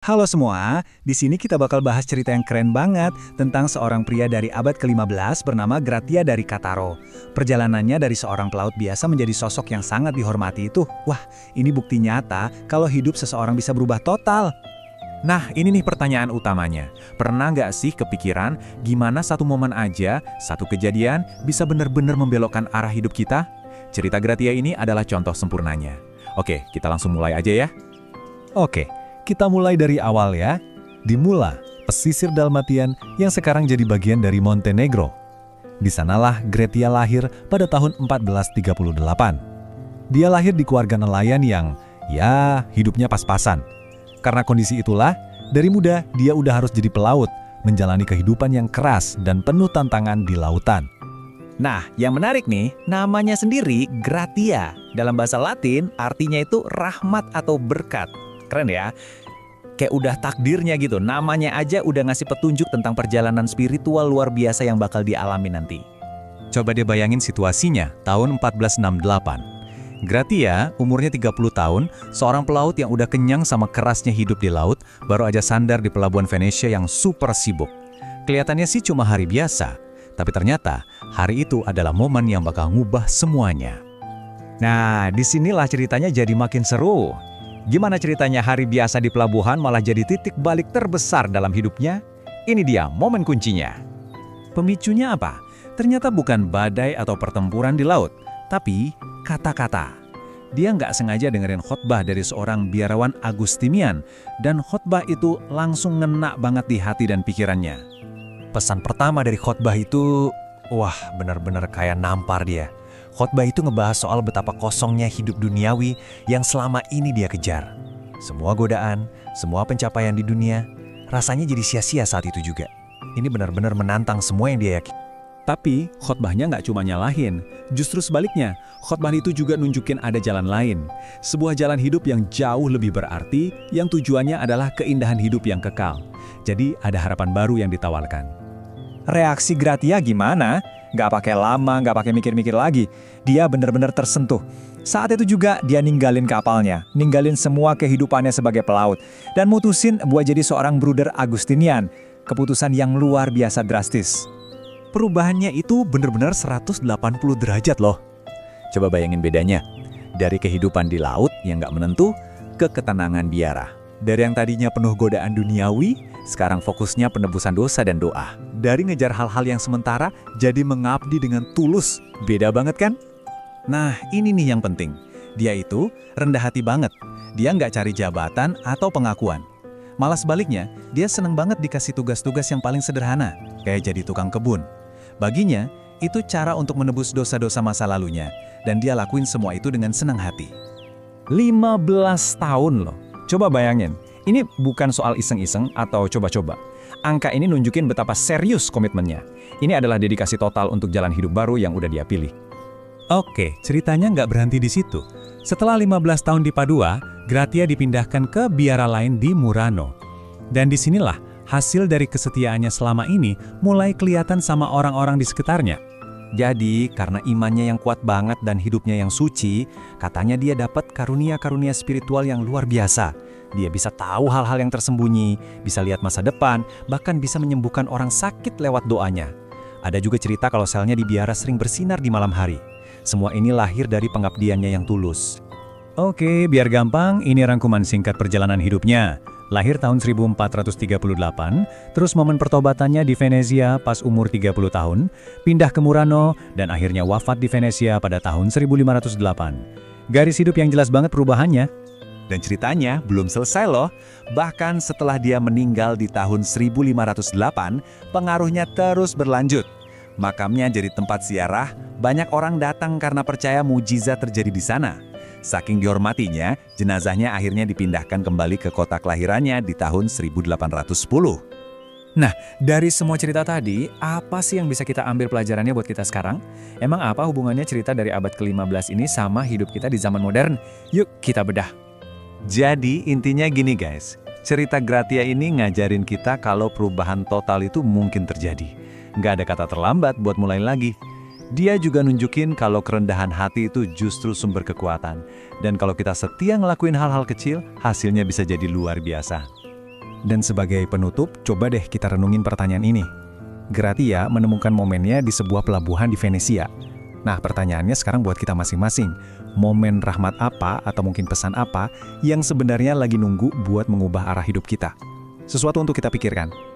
Halo semua, di sini kita bakal bahas cerita yang keren banget tentang seorang pria dari abad ke-15 bernama Gratia dari Kataro. Perjalanannya dari seorang pelaut biasa menjadi sosok yang sangat dihormati itu. Wah, ini bukti nyata kalau hidup seseorang bisa berubah total. Nah, ini nih pertanyaan utamanya. Pernah nggak sih kepikiran gimana satu momen aja, satu kejadian bisa benar-benar membelokkan arah hidup kita? Cerita Gratia ini adalah contoh sempurnanya. Oke, kita langsung mulai aja ya. Oke, kita mulai dari awal ya. Di Mula, pesisir Dalmatian yang sekarang jadi bagian dari Montenegro. Di sanalah Gratia lahir pada tahun 1438. Dia lahir di keluarga nelayan yang, ya, hidupnya pas-pasan. Karena kondisi itulah, dari muda dia udah harus jadi pelaut, menjalani kehidupan yang keras dan penuh tantangan di lautan. Nah, yang menarik nih, namanya sendiri Gratia. Dalam bahasa Latin, artinya itu rahmat atau berkat. Keren ya? Kayak udah takdirnya gitu, namanya aja udah ngasih petunjuk tentang perjalanan spiritual luar biasa yang bakal dialami nanti. Coba deh bayangin situasinya, tahun 1468. Gratia, umurnya 30 tahun, seorang pelaut yang udah kenyang sama kerasnya hidup di laut, baru aja sandar di pelabuhan Venesia yang super sibuk. Kelihatannya sih cuma hari biasa, tapi ternyata hari itu adalah momen yang bakal ngubah semuanya. Nah, disinilah ceritanya jadi makin seru. Gimana ceritanya hari biasa di pelabuhan malah jadi titik balik terbesar dalam hidupnya? Ini dia momen kuncinya. Pemicunya apa? Ternyata bukan badai atau pertempuran di laut, tapi kata-kata. Dia nggak sengaja dengerin khotbah dari seorang biarawan Agustinian, dan khotbah itu langsung ngena banget di hati dan pikirannya. Pesan pertama dari khotbah itu, wah benar-benar kayak nampar dia. Khotbah itu ngebahas soal betapa kosongnya hidup duniawi yang selama ini dia kejar. Semua godaan, semua pencapaian di dunia, rasanya jadi sia-sia saat itu juga. Ini benar-benar menantang semua yang dia yakin. Tapi khotbahnya nggak cuma nyalahin, justru sebaliknya, khotbah itu juga nunjukin ada jalan lain. Sebuah jalan hidup yang jauh lebih berarti, yang tujuannya adalah keindahan hidup yang kekal. Jadi ada harapan baru yang ditawarkan. Reaksi Gratia gimana? Nggak pakai lama, nggak pakai mikir-mikir lagi. Dia benar-benar tersentuh. Saat itu juga dia ninggalin kapalnya, ninggalin semua kehidupannya sebagai pelaut, dan mutusin buat jadi seorang bruder Agustinian. Keputusan yang luar biasa drastis. Perubahannya itu benar-benar 180 derajat loh. Coba bayangin bedanya. Dari kehidupan di laut yang nggak menentu, ke ketenangan biara. Dari yang tadinya penuh godaan duniawi, sekarang fokusnya penebusan dosa dan doa. Dari ngejar hal-hal yang sementara, jadi mengabdi dengan tulus. Beda banget kan? Nah, ini nih yang penting. Dia itu rendah hati banget. Dia nggak cari jabatan atau pengakuan. Malah sebaliknya, dia seneng banget dikasih tugas-tugas yang paling sederhana, kayak jadi tukang kebun. Baginya, itu cara untuk menebus dosa-dosa masa lalunya, dan dia lakuin semua itu dengan senang hati. 15 tahun loh. Coba bayangin, ini bukan soal iseng-iseng atau coba-coba. Angka ini nunjukin betapa serius komitmennya. Ini adalah dedikasi total untuk jalan hidup baru yang udah dia pilih. Oke, ceritanya nggak berhenti di situ. Setelah 15 tahun di Padua, Gratia dipindahkan ke biara lain di Murano. Dan disinilah hasil dari kesetiaannya selama ini mulai kelihatan sama orang-orang di sekitarnya. Jadi, karena imannya yang kuat banget dan hidupnya yang suci, katanya dia dapat karunia-karunia spiritual yang luar biasa. Dia bisa tahu hal-hal yang tersembunyi, bisa lihat masa depan, bahkan bisa menyembuhkan orang sakit lewat doanya. Ada juga cerita kalau selnya di biara sering bersinar di malam hari. Semua ini lahir dari pengabdiannya yang tulus. Oke, biar gampang, ini rangkuman singkat perjalanan hidupnya. Lahir tahun 1438, terus momen pertobatannya di Venesia pas umur 30 tahun, pindah ke Murano, dan akhirnya wafat di Venesia pada tahun 1508. Garis hidup yang jelas banget perubahannya. Dan ceritanya belum selesai loh. Bahkan setelah dia meninggal di tahun 1508, pengaruhnya terus berlanjut. Makamnya jadi tempat ziarah, banyak orang datang karena percaya mujizat terjadi di sana. Saking dihormatinya, jenazahnya akhirnya dipindahkan kembali ke kota kelahirannya di tahun 1810. Nah, dari semua cerita tadi, apa sih yang bisa kita ambil pelajarannya buat kita sekarang? Emang apa hubungannya cerita dari abad ke-15 ini sama hidup kita di zaman modern? Yuk, kita bedah. Jadi intinya gini guys, cerita Gratia ini ngajarin kita kalau perubahan total itu mungkin terjadi. Nggak ada kata terlambat buat mulai lagi. Dia juga nunjukin kalau kerendahan hati itu justru sumber kekuatan. Dan kalau kita setia ngelakuin hal-hal kecil, hasilnya bisa jadi luar biasa. Dan sebagai penutup, coba deh kita renungin pertanyaan ini. Gratia menemukan momennya di sebuah pelabuhan di Venesia. Nah, pertanyaannya sekarang buat kita masing-masing. Momen rahmat apa atau mungkin pesan apa yang sebenarnya lagi nunggu buat mengubah arah hidup kita? Sesuatu untuk kita pikirkan.